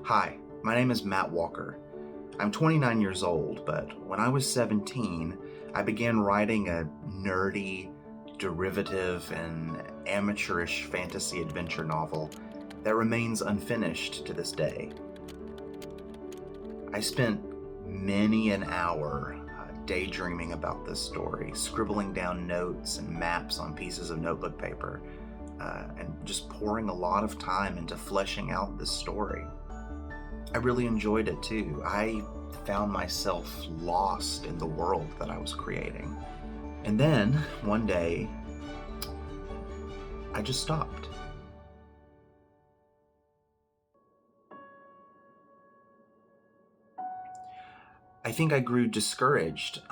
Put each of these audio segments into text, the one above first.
Hi, my name is Matt Walker. I'm 29 years old, but when I was 17, I began writing a nerdy, derivative, and amateurish fantasy adventure novel that remains unfinished to this day. I spent many an hour daydreaming about this story, scribbling down notes and maps on pieces of notebook paper, and just pouring a lot of time into fleshing out this story. I really enjoyed it too. I found myself lost in the world that I was creating. And then, one day, I just stopped. I think I grew discouraged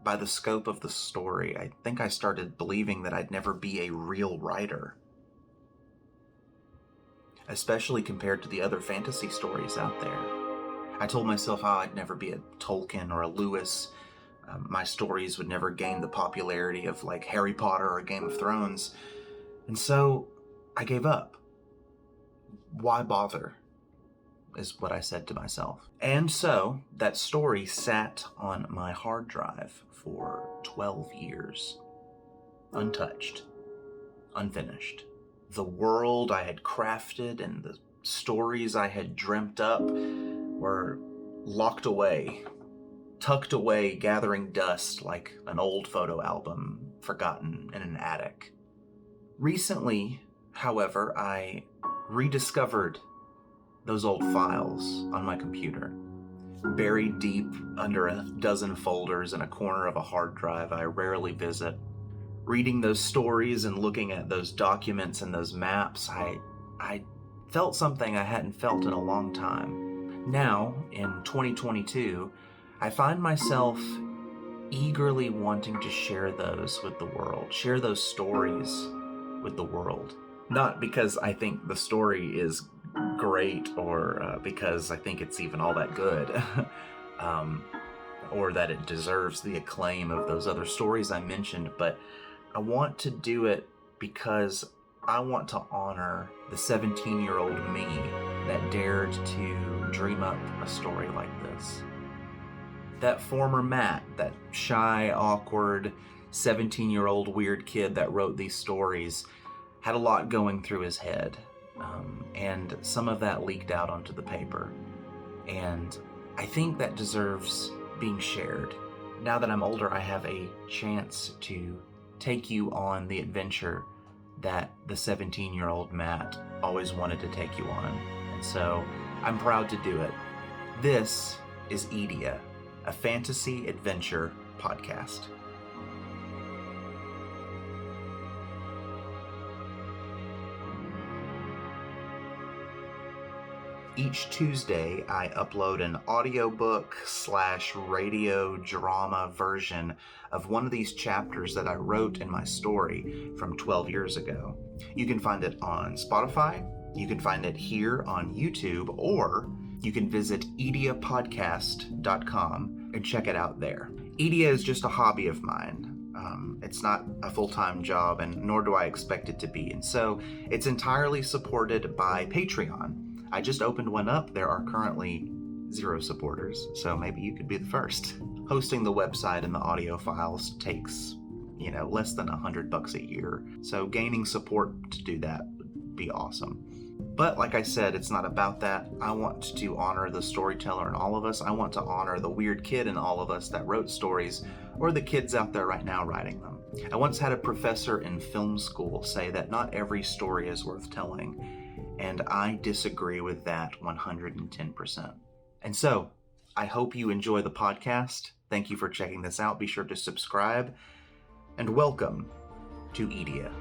by the scope of the story. I think I started believing that I'd never be a real writer, especially compared to the other fantasy stories out there. I told myself how I'd never be a Tolkien or a Lewis. My stories would never gain the popularity of like Harry Potter or Game of Thrones. And so I gave up. Why bother? Is what I said to myself. And so that story sat on my hard drive for 12 years. Untouched. Unfinished. The world I had crafted and the stories I had dreamt up were locked away, tucked away, gathering dust like an old photo album forgotten in an attic. Recently, however, I rediscovered those old files on my computer, buried deep under a dozen folders in a corner of a hard drive I rarely visit. Reading those stories and looking at those documents and those maps, I felt something I hadn't felt in a long time. Now, in 2022, I find myself eagerly wanting to share those with the world, share those stories with the world. Not because I think the story is great or because I think it's even all that good, or that it deserves the acclaim of those other stories I mentioned, but I want to do it because I want to honor the 17-year-old me that dared to dream up a story like this. That former Matt, that shy, awkward, 17-year-old weird kid that wrote these stories, had a lot going through his head, and some of that leaked out onto the paper. And I think that deserves being shared. Now that I'm older, I have a chance to take you on the adventure that the 17-year-old Matt always wanted to take you on. And so I'm proud to do it. This is Edea, a fantasy adventure podcast. Each Tuesday, I upload an audiobook/radio drama version of one of these chapters that I wrote in my story from 12 years ago. You can find it on Spotify, you can find it here on YouTube, or you can visit edeapodcast.com and check it out there. Edea is just a hobby of mine. It's not a full-time job, and nor do I expect it to be. And so it's entirely supported by Patreon. I just opened one up. There are currently 0 supporters, so maybe you could be the first. Hosting the website and the audio files takes, less than $100 a year. So gaining support to do that would be awesome. But like I said, it's not about that. I want to honor the storyteller in all of us. I want to honor the weird kid in all of us that wrote stories, or the kids out there right now writing them. I once had a professor in film school say that not every story is worth telling. And I disagree with that 110%. And so, I hope you enjoy the podcast. Thank you for checking this out. Be sure to subscribe. And welcome to Edea.